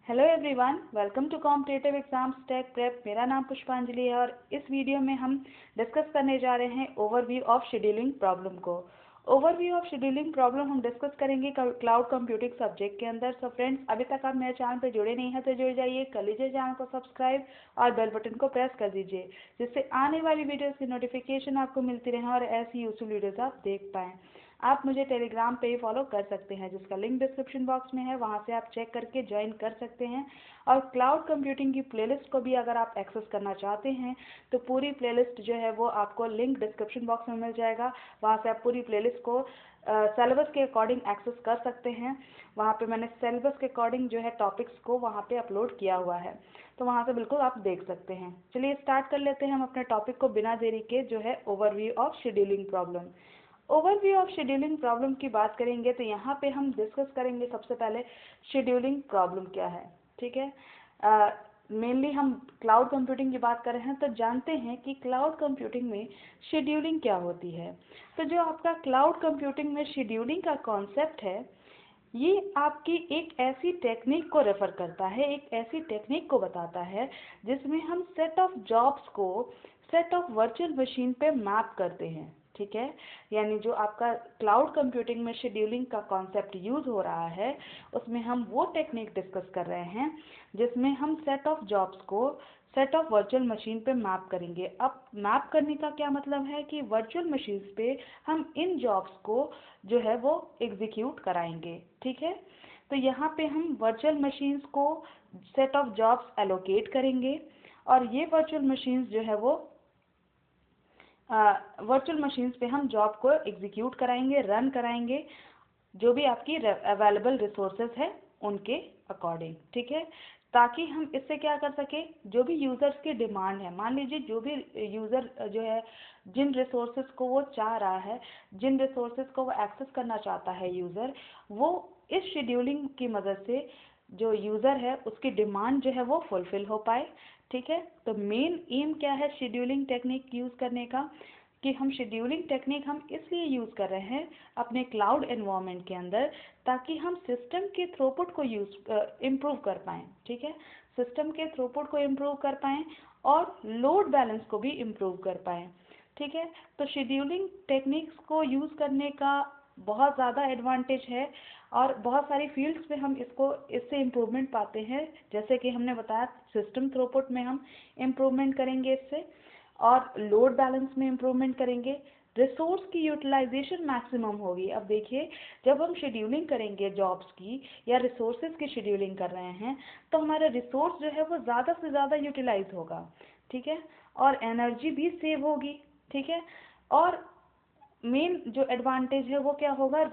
Hello everyone, welcome to competitive exams tech prep. मेरा नाम पुष्पांजलि है और इस वीडियो में हम डिस्कस करने जा रहे हैं ओवरव्यू ऑफ शेड्यूलिंग प्रॉब्लम को। ओवरव्यू ऑफ शेड्यूलिंग प्रॉब्लम हम डिस्कस करेंगे क्लाउड कंप्यूटिंग सब्जेक्ट के अंदर। सो फ्रेंड्स, अभी तक आप मेरे चैनल पे जुड़े नहीं हैं तो जुड़ जाइए, कर लीजिए चैनल को सब्सक्राइब और बेल बटन को प्रेस कर दीजिए, जिससे आने वाली वीडियोज़ की नोटिफिकेशन आपको मिलती रहे और ऐसी यूजफुल वीडियोज़ आप देख पाएँ। आप मुझे टेलीग्राम पे ही फॉलो कर सकते हैं, जिसका लिंक डिस्क्रिप्शन बॉक्स में है, वहाँ से आप चेक करके ज्वाइन कर सकते हैं। और क्लाउड कंप्यूटिंग की प्लेलिस्ट को भी अगर आप एक्सेस करना चाहते हैं तो पूरी प्लेलिस्ट जो है वो आपको लिंक डिस्क्रिप्शन बॉक्स में मिल जाएगा। वहाँ से आप पूरी प्लेलिस्ट को सिलेबस के अकॉर्डिंग एक्सेस कर सकते हैं। वहाँ पे मैंने सिलेबस के अकॉर्डिंग जो है टॉपिक्स को वहाँ पे अपलोड किया हुआ है, तो वहाँ से बिल्कुल आप देख सकते हैं। चलिए स्टार्ट कर लेते हैं हम अपने टॉपिक को बिना देरी के, जो है overview of scheduling problem. Overview of scheduling problem की बात करेंगे तो यहाँ पे हम डिस्कस करेंगे सबसे पहले शेड्यूलिंग प्रॉब्लम क्या है। ठीक है, मेनली हम क्लाउड कंप्यूटिंग की बात कर रहे हैं तो जानते हैं कि क्लाउड कंप्यूटिंग में शेड्यूलिंग क्या होती है। तो जो आपका क्लाउड कंप्यूटिंग में शेड्यूलिंग का कॉन्सेप्ट है, ये आपकी एक ऐसी टेक्निक को रेफ़र करता है, एक ऐसी टेक्निक को बताता है जिसमें हम सेट ऑफ जॉब्स को सेट ऑफ वर्चुअल मशीन पे मैप करते हैं। ठीक है, यानी जो आपका क्लाउड कंप्यूटिंग में शेड्यूलिंग का कॉन्सेप्ट यूज़ हो रहा है, उसमें हम वो टेक्निक डिस्कस कर रहे हैं जिसमें हम सेट ऑफ जॉब्स को सेट ऑफ वर्चुअल मशीन पे मैप करेंगे। अब मैप करने का क्या मतलब है कि वर्चुअल मशीन्स पे हम इन जॉब्स को जो है वो एग्जीक्यूट कराएंगे। ठीक है, तो यहाँ पे हम वर्चुअल मशीन्स को सेट ऑफ जॉब्स एलोकेट करेंगे और ये वर्चुअल मशीन्स जो है वो वर्चुअल मशीन्स पे हम जॉब को एग्जीक्यूट कराएंगे, रन कराएंगे, जो भी आपकी अवेलेबल रिसोर्सेज है उनके अकॉर्डिंग। ठीक है, ताकि हम इससे क्या कर सके, जो भी यूज़र्स की डिमांड है, मान लीजिए जो भी यूज़र जो है जिन रिसोर्सेज को वो चाह रहा है, जिन रिसोर्सेज को वो एक्सेस करना चाहता है यूज़र, वो इस शेड्यूलिंग की मदद से जो यूज़र है उसकी डिमांड जो है वो फुलफ़िल हो पाए। ठीक है, तो मेन एम क्या है शेड्यूलिंग टेक्निक यूज़ करने का, कि हम शेड्यूलिंग टेक्निक हम इसलिए यूज़ कर रहे हैं अपने क्लाउड एनवायरनमेंट के अंदर, ताकि हम सिस्टम के थ्रूपुट को इम्प्रूव कर पाएँ। ठीक है, सिस्टम के थ्रूपुट को इम्प्रूव कर पाएँ और लोड बैलेंस को भी इम्प्रूव कर पाएँ। ठीक है, तो शेड्यूलिंग टेक्निक्स को यूज़ करने का बहुत ज़्यादा एडवांटेज है और बहुत सारी फील्ड्स में हम इससे इम्प्रूवमेंट पाते हैं। जैसे कि हमने बताया, सिस्टम थ्रूपुट में हम इम्प्रूवमेंट करेंगे इससे, और लोड बैलेंस में इम्प्रूवमेंट करेंगे, रिसोर्स की यूटिलाइजेशन मैक्सिमम होगी। अब देखिए, जब हम शेड्यूलिंग करेंगे जॉब्स की या रिसोर्सेज की शेड्यूलिंग कर रहे हैं तो हमारा रिसोर्स जो है वो ज़्यादा से ज़्यादा यूटिलाइज होगा। ठीक है, और एनर्जी भी सेव होगी। ठीक है, और मेन जो एडवांटेज है वो क्या होगा,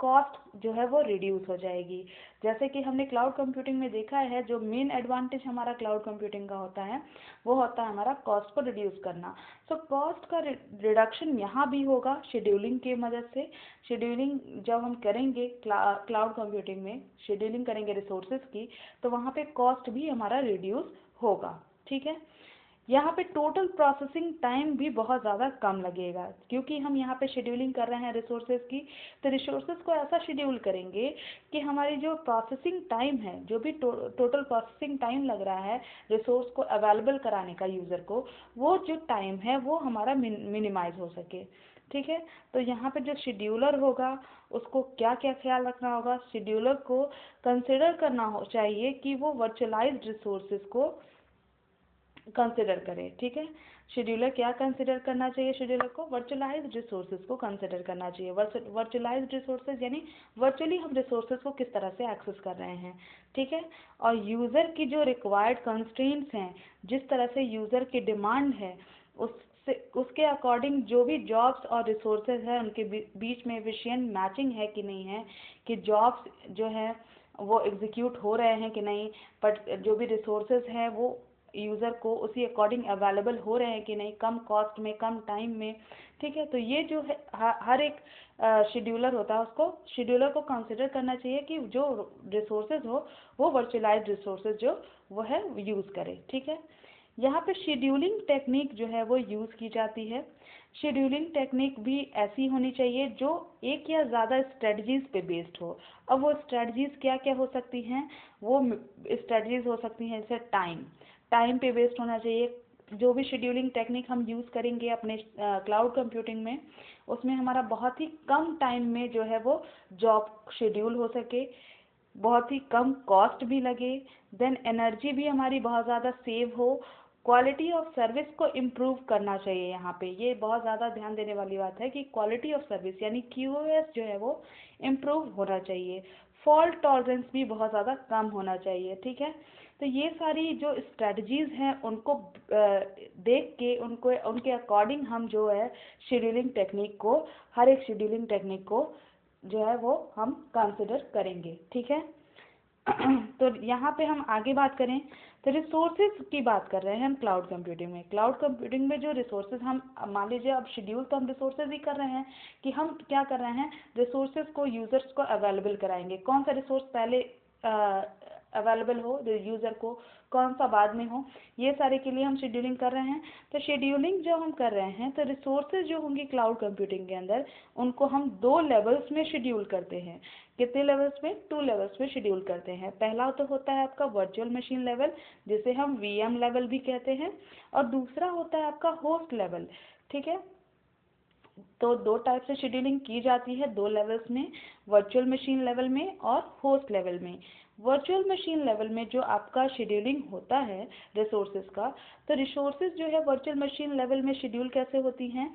कॉस्ट जो है वो रिड्यूस हो जाएगी। जैसे कि हमने क्लाउड कंप्यूटिंग में देखा है, जो मेन एडवांटेज हमारा क्लाउड कंप्यूटिंग का होता है वो होता है हमारा कॉस्ट को रिड्यूस करना। सो कॉस्ट का रिडक्शन यहाँ भी होगा शेड्यूलिंग की मदद से। शेड्यूलिंग जब हम करेंगे क्लाउड कंप्यूटिंग में शेड्यूलिंग करेंगे रिसोर्सेज की, तो वहाँ पे कॉस्ट भी हमारा रिड्यूस होगा। ठीक है, यहाँ पे टोटल प्रोसेसिंग टाइम भी बहुत ज़्यादा कम लगेगा, क्योंकि हम यहाँ पे शेड्यूलिंग कर रहे हैं रिसोर्सेज की, तो रिसोर्सेज को ऐसा शेड्यूल करेंगे कि हमारी जो प्रोसेसिंग टाइम है, जो भी टोटल प्रोसेसिंग टाइम लग रहा है रिसोर्स को अवेलेबल कराने का यूज़र को, वो जो टाइम है वो हमारा मिनिमाइज हो सके। ठीक है, तो यहाँ पे जो शेड्यूलर होगा उसको क्या क्या ख्याल रखना होगा, शेड्यूलर को कंसिडर करना चाहिए कि वो वर्चुअलाइज्ड रिसोर्सेज को कंसिडर करें। ठीक है, शेड्यूलर क्या कंसिडर करना चाहिए, शेड्यूलर को वर्चुअलाइज्ड रिसोर्सेज को कंसिडर करना चाहिए। वर्चुअलाइज्ड रिसोर्सेज यानी वर्चुअली हम रिसोर्सेज को किस तरह से एक्सेस कर रहे हैं। ठीक है, और यूज़र की जो रिक्वायर्ड कंस्ट्रेंट्स हैं, जिस तरह से यूज़र की डिमांड है, उसके अकॉर्डिंग जो भी जॉब्स और रिसोर्सेज हैं उनके बीच में एफिशिएंट मैचिंग है कि नहीं है, कि जॉब्स जो है वो एग्जीक्यूट हो रहे हैं कि नहीं, बट जो भी रिसोर्सेज हैं वो यूज़र को उसी अकॉर्डिंग अवेलेबल हो रहे हैं कि नहीं, कम कॉस्ट में, कम टाइम में। ठीक है, तो ये जो है हर एक शेड्यूलर होता है, उसको शेड्यूलर को कंसिडर करना चाहिए कि जो रिसोर्सेज हो वो वर्चुअलाइज्ड रिसोर्सेज जो वो है यूज़ करे। ठीक है, यहाँ पे शेड्यूलिंग टेक्निक जो है वो यूज़ की जाती है। शेड्यूलिंग टेक्निक भी ऐसी होनी चाहिए जो एक या ज़्यादा स्ट्रेटजीज़ पे बेस्ड हो। अब वो स्ट्रेटजीज़ क्या क्या हो सकती हैं? वो स्ट्रेटजीज़ हो सकती हैं जैसे टाइम पे बेस्ड होना चाहिए। जो भी शेड्यूलिंग टेक्निक हम यूज़ करेंगे अपने क्लाउड कंप्यूटिंग में, उसमें हमारा बहुत ही कम टाइम में जो है वो जॉब शेड्यूल हो सके, बहुत ही कम कॉस्ट भी लगे, देन एनर्जी भी हमारी बहुत ज़्यादा सेव हो, क्वालिटी ऑफ सर्विस को इम्प्रूव करना चाहिए। यहाँ पे ये बहुत ज़्यादा ध्यान देने वाली बात है कि क्वालिटी ऑफ सर्विस यानी QoS जो है वो इम्प्रूव होना चाहिए। फॉल्ट टॉलरेंस भी बहुत ज़्यादा कम होना चाहिए, ठीक है। तो ये सारी जो स्ट्रेटजीज़ हैं उनको देख के उनके अकॉर्डिंग हम जो है शेड्यूलिंग टेक्निक को, हर एक शेड्यूलिंग टेक्निक को जो है वो हम कंसिडर करेंगे, ठीक है। तो यहाँ पे हम आगे बात करें तो रिसोर्सेज की बात कर रहे हैं हम क्लाउड कंप्यूटिंग में। क्लाउड कंप्यूटिंग में जो रिसोर्सेज हम मान लीजिए अब शेड्यूल तो हम रिसोर्सेज ही कर रहे हैं कि हम क्या कर रहे हैं, रिसोर्सेज को यूज़र्स को अवेलेबल कराएंगे। कौन सा रिसोर्स पहले अवेलेबल हो यूज़र को, कौन सा बाद में हो, ये सारे के लिए हम शेड्यूलिंग कर रहे हैं। तो शेड्यूलिंग जो हम कर रहे हैं तो रिसोर्सेज जो होंगे क्लाउड कंप्यूटिंग के अंदर उनको हम 2 लेवल्स में शेड्यूल करते हैं। कितने लेवल्स में? 2 लेवल्स में शेड्यूल करते हैं। पहला तो होता है आपका वर्चुअल मशीन लेवल जिसे हम VM लेवल भी कहते हैं, और दूसरा होता है आपका होस्ट लेवल, ठीक है। तो 2 टाइप से शेड्यूलिंग की जाती है 2 लेवल्स में, वर्चुअल मशीन लेवल में और होस्ट लेवल में। वर्चुअल मशीन लेवल में जो आपका शेड्यूलिंग होता है रिसोर्सेज का, तो रिसोर्सेज जो है वर्चुअल मशीन लेवल में शेड्यूल कैसे होती हैं?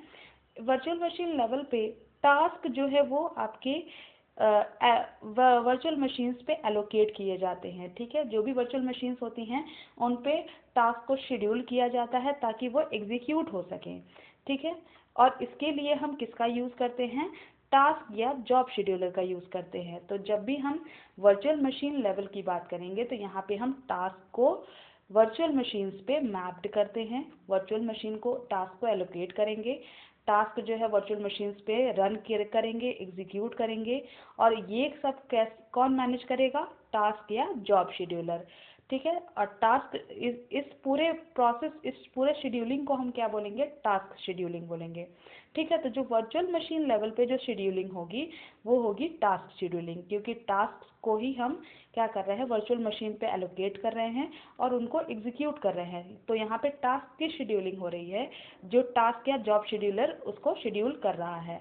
वर्चुअल मशीन लेवल पे टास्क जो है वो आपके वर्चुअल मशीन्स पे एलोकेट किए जाते हैं, ठीक है। जो भी वर्चुअल मशीन्स होती हैं उन पे टास्क को शेड्यूल किया जाता है ताकि वो एग्जीक्यूट हो सकें, ठीक है। और इसके लिए हम किसका यूज़ करते हैं? टास्क या जॉब शेड्यूलर का यूज़ करते हैं। तो जब भी हम वर्चुअल मशीन लेवल की बात करेंगे तो यहाँ पे हम टास्क को वर्चुअल मशीन्स पे मैप्ड करते हैं, वर्चुअल मशीन को टास्क को एलोकेट करेंगे, टास्क जो है वर्चुअल मशीन्स पे रन करेंगे, एग्जीक्यूट करेंगे, और ये सब कौन मैनेज करेगा? टास्क या जॉब शेड्यूलर, ठीक है। और टास्क इस पूरे प्रोसेस, इस पूरे शेड्यूलिंग को हम क्या बोलेंगे? टास्क शेड्यूलिंग बोलेंगे, ठीक है। तो जो वर्चुअल मशीन लेवल पे जो शेड्यूलिंग होगी वो होगी टास्क शेड्यूलिंग, क्योंकि टास्क को ही हम क्या कर रहे हैं? वर्चुअल मशीन पे एलोकेट कर रहे हैं और उनको एग्जीक्यूट कर रहे हैं। तो यहाँ पे टास्क की शेड्यूलिंग हो रही है, जो टास्क या जॉब शेड्यूलर उसको शेड्यूल कर रहा है।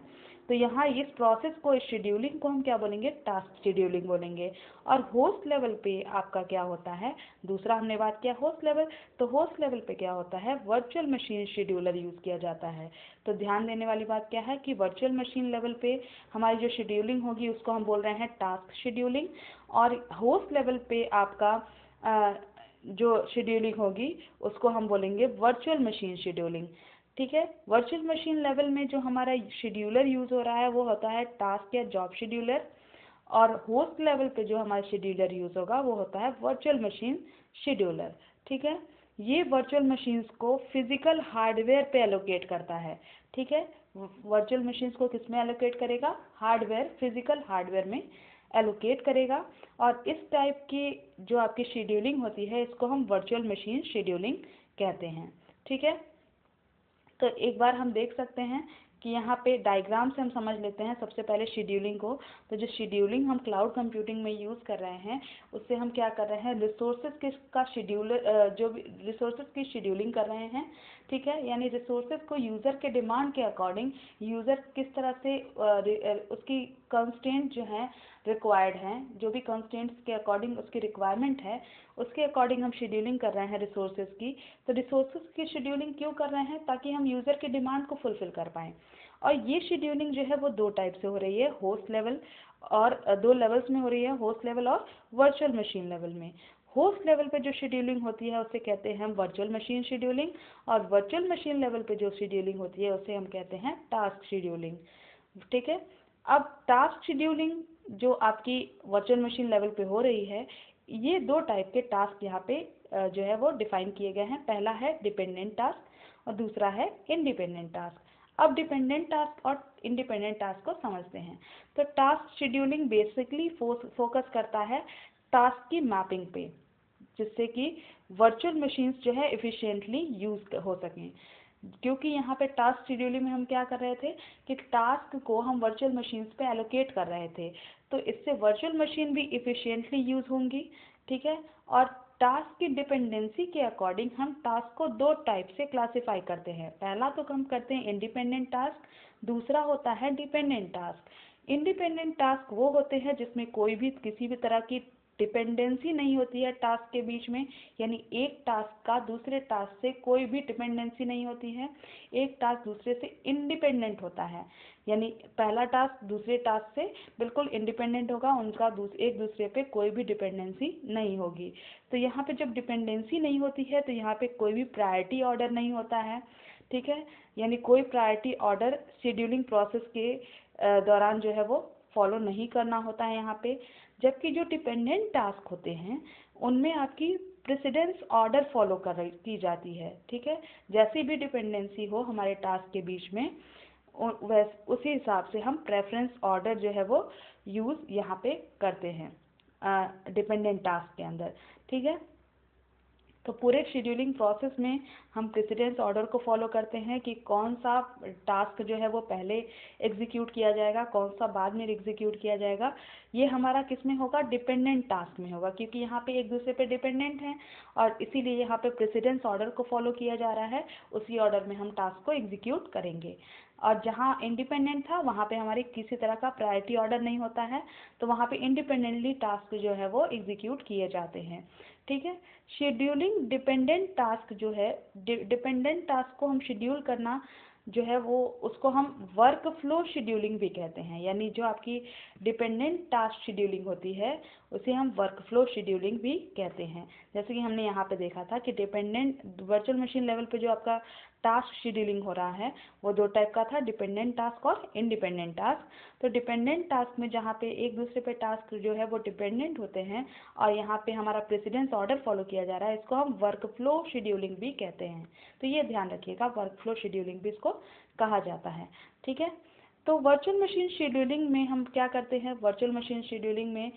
तो यहाँ इस प्रोसेस को, इस शेड्यूलिंग को हम क्या बोलेंगे? टास्क शेड्यूलिंग बोलेंगे। और होस्ट लेवल पे आपका क्या होता है? दूसरा हमने बात किया होस्ट लेवल, तो होस्ट लेवल पे क्या होता है? वर्चुअल मशीन शेड्यूलर यूज़ किया जाता है। तो ध्यान देने वाली बात क्या है कि वर्चुअल मशीन लेवल पे हमारी जो शेड्यूलिंग होगी उसको हम बोल रहे हैं टास्क शेड्यूलिंग, और होस्ट लेवल पे आपका जो शेड्यूलिंग होगी उसको हम बोलेंगे वर्चुअल मशीन शेड्यूलिंग, ठीक है। वर्चुअल मशीन लेवल में जो हमारा शेड्यूलर यूज़ हो रहा है वो होता है टास्क या जॉब शेड्यूलर, और होस्ट लेवल पे जो हमारा शेड्यूलर यूज़ होगा वो होता है वर्चुअल मशीन शेड्यूलर, ठीक है। ये वर्चुअल मशीन्स को फिजिकल हार्डवेयर पे एलोकेट करता है, ठीक है। वर्चुअल मशीन्स को किस में एलोकेट करेगा? हार्डवेयर, फिजिकल हार्डवेयर में एलोकेट करेगा। और इस टाइप की जो आपकी शेड्यूलिंग होती है इसको हम वर्चुअल मशीन शेड्यूलिंग कहते हैं, ठीक है। तो एक बार हम देख सकते हैं कि यहाँ पे डायग्राम से हम समझ लेते हैं सबसे पहले शेड्यूलिंग को। तो जो शेड्यूलिंग हम क्लाउड कंप्यूटिंग में यूज़ कर रहे हैं उससे हम क्या कर रहे हैं? रिसोर्सेज का शेड्यूलर, जो भी रिसोर्सेज की शेड्यूलिंग कर रहे हैं, ठीक है। यानी रिसोर्सेज को यूज़र के डिमांड के अकॉर्डिंग, यूज़र किस तरह से उसकी कंस्ट्रेंट जो हैं रिक्वायर्ड हैं, जो भी कंस्ट्रेंट्स के अकॉर्डिंग उसकी रिक्वायरमेंट है उसके अकॉर्डिंग हम शेड्यूलिंग कर रहे हैं रिसोर्सेज की। तो रिसोर्सेज की शेड्यूलिंग क्यों कर रहे हैं? ताकि हम यूज़र की डिमांड को फुलफ़िल कर पाएँ। और ये शेड्यूलिंग जो है वो 2 टाइप से हो रही है, होस्ट लेवल और 2 लेवल्स में हो रही है, होस्ट लेवल और वर्चुअल मशीन लेवल में। होस्ट लेवल पे जो शेड्यूलिंग होती है उसे कहते हैं हम वर्चुअल मशीन शेड्यूलिंग, और वर्चुअल मशीन लेवल पे जो शेड्यूलिंग होती है उसे हम कहते हैं टास्क शेड्यूलिंग, ठीक है। अब टास्क शेड्यूलिंग जो आपकी वर्चुअल मशीन लेवल पे हो रही है, ये 2 टाइप के टास्क यहाँ पे जो है वो डिफाइन किए गए हैं। पहला है डिपेंडेंट टास्क और दूसरा है इंडिपेंडेंट टास्क। अब डिपेंडेंट टास्क और इंडिपेंडेंट टास्क को समझते हैं। तो टास्क शेड्यूलिंग बेसिकली फोकस करता है टास्क की मैपिंग पे, जिससे कि वर्चुअल मशीन्स जो है एफिशिएंटली यूज़ हो सकें। क्योंकि यहाँ पे टास्क शेड्यूलिंग में हम क्या कर रहे थे कि टास्क को हम वर्चुअल मशीन्स पे एलोकेट कर रहे थे, तो इससे वर्चुअल मशीन भी एफिशिएंटली यूज़ होंगी, ठीक है। और टास्क की डिपेंडेंसी के अकॉर्डिंग हम टास्क को दो टाइप से क्लासिफाई करते हैं। पहला तो हम करते हैं इंडिपेंडेंट टास्क, दूसरा होता है डिपेंडेंट टास्क। इंडिपेंडेंट टास्क वो होते हैं जिसमें कोई भी किसी भी तरह की डिपेंडेंसी नहीं होती है टास्क के बीच में, यानी एक टास्क का दूसरे टास्क से कोई भी डिपेंडेंसी नहीं होती है, एक टास्क दूसरे से इंडिपेंडेंट होता है, यानी पहला टास्क दूसरे टास्क से बिल्कुल इंडिपेंडेंट होगा, उनका एक दूसरे पे कोई भी डिपेंडेंसी नहीं होगी। तो यहाँ पे जब डिपेंडेंसी नहीं होती है तो यहाँ पे कोई भी प्रायोरिटी ऑर्डर नहीं होता है, ठीक है, यानी कोई प्रायोरिटी ऑर्डर शेड्यूलिंग प्रोसेस के दौरान जो है वो फॉलो नहीं करना होता है यहाँ पे। जबकि जो डिपेंडेंट टास्क होते हैं उनमें आपकी प्रेसिडेंस ऑर्डर फॉलो की जाती है, ठीक है। जैसी भी डिपेंडेंसी हो हमारे टास्क के बीच में उसी हिसाब से हम प्रेफरेंस ऑर्डर जो है वो यूज़ यहाँ पे करते हैं डिपेंडेंट टास्क के अंदर, ठीक है। तो पूरे शेड्यूलिंग प्रोसेस में हम प्रेसिडेंस ऑर्डर को फॉलो करते हैं कि कौन सा टास्क जो है वो पहले एग्जीक्यूट किया जाएगा, कौन सा बाद में एग्जीक्यूट किया जाएगा। ये हमारा किस में होगा, डिपेंडेंट टास्क में होगा, क्योंकि यहाँ पे एक दूसरे पे डिपेंडेंट हैं और इसीलिए यहाँ पे प्रेसिडेंस ऑर्डर को फॉलो किया जा रहा है, उसी ऑर्डर में हम टास्क को एग्जीक्यूट करेंगे। और जहाँ इंडिपेंडेंट था वहाँ पे हमारी किसी तरह का प्रायोरिटी ऑर्डर नहीं होता है, तो वहाँ पे इंडिपेंडेंटली टास्क जो है वो एग्जीक्यूट किए जाते हैं, ठीक है। शेड्यूलिंग डिपेंडेंट टास्क जो है, डिपेंडेंट टास्क को हम शेड्यूल करना जो है वो उसको हम वर्क फ्लो शेड्यूलिंग भी कहते हैं, यानी जो आपकी डिपेंडेंट टास्क शेड्यूलिंग होती है उसे हम वर्क फ्लो शेड्यूलिंग भी कहते हैं। जैसे कि हमने यहाँ पे देखा था कि डिपेंडेंट वर्चुअल मशीन लेवल पे जो आपका टास्क शेड्यूलिंग हो रहा है वो दो टाइप का था, डिपेंडेंट टास्क और इंडिपेंडेंट टास्क। तो डिपेंडेंट टास्क में जहाँ पे एक दूसरे पे टास्क जो है वो डिपेंडेंट होते हैं और यहाँ पे हमारा प्रेसिडेंस ऑर्डर फॉलो किया जा रहा है, इसको हम वर्क फ्लो शेड्यूलिंग भी कहते हैं। तो ये ध्यान रखिएगा, वर्क फ्लो शेड्यूलिंग भी इसको कहा जाता है, ठीक है। तो वर्चुअल मशीन शेड्यूलिंग में हम क्या करते हैं, वर्चुअल मशीन शेड्यूलिंग में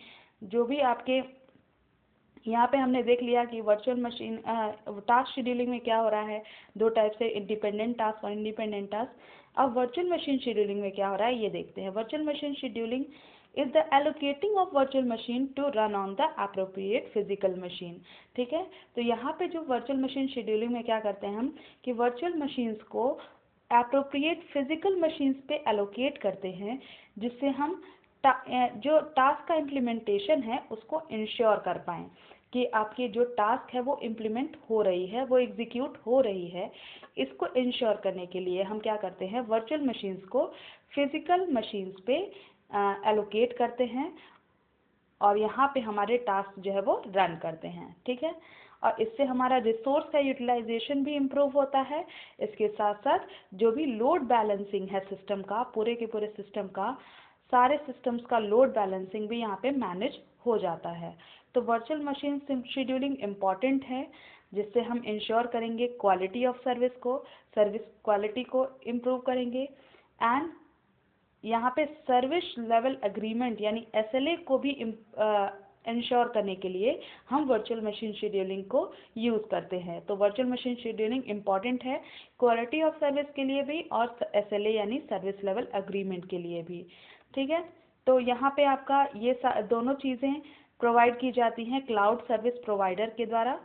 जो भी आपके यहाँ पे हमने देख लिया कि वर्चुअल मशीन टास्क शेड्यूलिंग में क्या हो रहा है, दो टाइप से इंडिपेंडेंट टास्क और इंडिपेंडेंट टास्क। अब वर्चुअल मशीन शेड्यूलिंग में क्या हो रहा है ये देखते हैं। Virtual machine scheduling is the allocating of virtual machine to run on the appropriate physical machine, ठीक है। तो यहाँ पे जो वर्चुअल मशीन शेड्यूलिंग में क्या करते हैं हम कि वर्चुअल मशीन्स को अप्रोप्रिएट फिजिकल मशीन्स पे एलोकेट करते हैं, जिससे हम जो टास्क का इम्प्लीमेंटेशन है उसको इंश्योर कर पाएँ कि आपकी जो टास्क है वो इम्प्लीमेंट हो रही है, वो एग्जीक्यूट हो रही है। इसको इंश्योर करने के लिए हम क्या करते हैं, वर्चुअल मशीन्स को फिजिकल मशीन्स पे एलोकेट करते हैं और यहाँ पे हमारे टास्क जो है वो रन करते हैं, ठीक है। और इससे हमारा रिसोर्स का यूटिलाइजेशन भी इम्प्रूव होता है। इसके साथ साथ जो भी लोड बैलेंसिंग है सिस्टम का, पूरे के पूरे सिस्टम का, सारे सिस्टम्स का लोड बैलेंसिंग भी यहाँ पे मैनेज हो जाता है। तो वर्चुअल मशीन शेड्यूलिंग इम्पॉर्टेंट है, जिससे हम इंश्योर करेंगे क्वालिटी ऑफ सर्विस को, सर्विस क्वालिटी को इम्प्रूव करेंगे। एंड यहाँ पे सर्विस लेवल एग्रीमेंट यानी SLA को भी इंश्योर करने के लिए हम वर्चुअल मशीन शेड्यूलिंग को यूज़ करते हैं। तो वर्चुअल मशीन शेड्यूलिंग इम्पॉर्टेंट है क्वालिटी ऑफ सर्विस के लिए भी और SLA यानी सर्विस लेवल एग्रीमेंट के लिए भी, ठीक है। तो यहाँ पे आपका ये दोनों चीज़ें प्रोवाइड की जाती हैं क्लाउड सर्विस प्रोवाइडर के द्वारा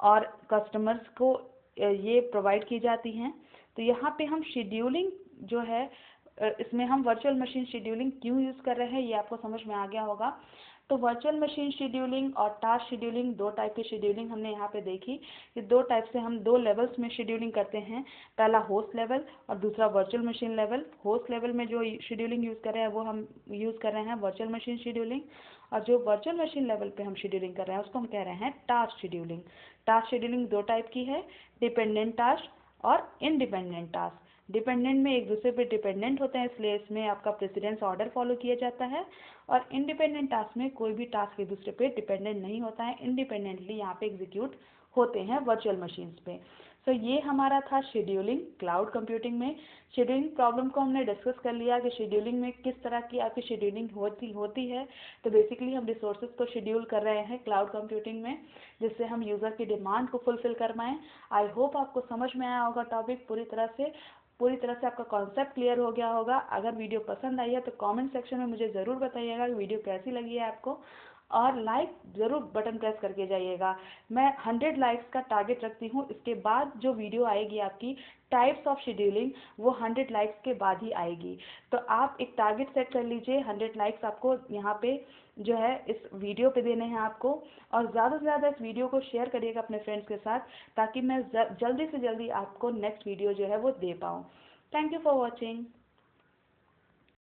और कस्टमर्स को ये प्रोवाइड की जाती हैं। तो यहाँ पे हम शेड्यूलिंग जो है इसमें हम वर्चुअल मशीन शेड्यूलिंग क्यों यूज़ कर रहे हैं ये आपको समझ में आ गया होगा। तो वर्चुअल मशीन शेड्यूलिंग और टास्क शेड्यूलिंग दो टाइप की शेड्यूलिंग हमने यहाँ पे देखी कि दो टाइप से हम दो लेवल्स में शेड्यूलिंग करते हैं, पहला होस्ट लेवल और दूसरा virtual machine level. Host level में जो शेड्यूलिंग यूज़ कर रहे हैं वो हम यूज़ कर रहे हैं वर्चुअल मशीन शेड्यूलिंग, और जो वर्चुअल मशीन लेवल पे हम शेड्यूलिंग कर रहे हैं उसको हम कह रहे हैं टास्क शेड्यूलिंग। टास्क शेड्यूलिंग दो टाइप की है, डिपेंडेंट टास्क और इंडिपेंडेंट टास्क। डिपेंडेंट में एक दूसरे पे डिपेंडेंट होते हैं, इसलिए इसमें आपका प्रेसिडेंस ऑर्डर फॉलो किया जाता है। और इंडिपेंडेंट टास्क में कोई भी टास्क एक दूसरे पे डिपेंडेंट नहीं होता है, इंडिपेंडेंटली यहाँ पे एग्जीक्यूट होते हैं वर्चुअल मशीन्स पे। तो ये हमारा था शेड्यूलिंग क्लाउड कंप्यूटिंग में। शेड्यूलिंग प्रॉब्लम को हमने डिस्कस कर लिया कि शेड्यूलिंग में किस तरह की आपकी शेड्यूलिंग होती है। तो बेसिकली हम रिसोर्सेज को शेड्यूल कर रहे हैं क्लाउड कंप्यूटिंग में, जिससे हम यूज़र की डिमांड को फुलफिल कर पाएँ। आई होप आपको समझ में आया होगा टॉपिक पूरी तरह से आपका कॉन्सेप्ट क्लियर हो गया होगा। अगर वीडियो पसंद आई है तो कमेंट सेक्शन में मुझे ज़रूर बताइएगा कि वीडियो कैसी लगी है आपको, और लाइक ज़रूर बटन प्रेस करके जाइएगा। मैं 100 लाइक्स का टारगेट रखती हूँ। इसके बाद जो वीडियो आएगी आपकी टाइप्स ऑफ शेड्यूलिंग, वो 100 लाइक्स के बाद ही आएगी। तो आप एक टारगेट सेट कर लीजिए, 100 लाइक्स आपको यहाँ पे जो है इस वीडियो पे देने हैं आपको, और ज़्यादा से ज़्यादा इस वीडियो को शेयर करिएगा अपने फ्रेंड्स के साथ, ताकि मैं जल्दी से जल्दी आपको नेक्स्ट वीडियो जो है वो दे पाऊँ। Thank you for watching.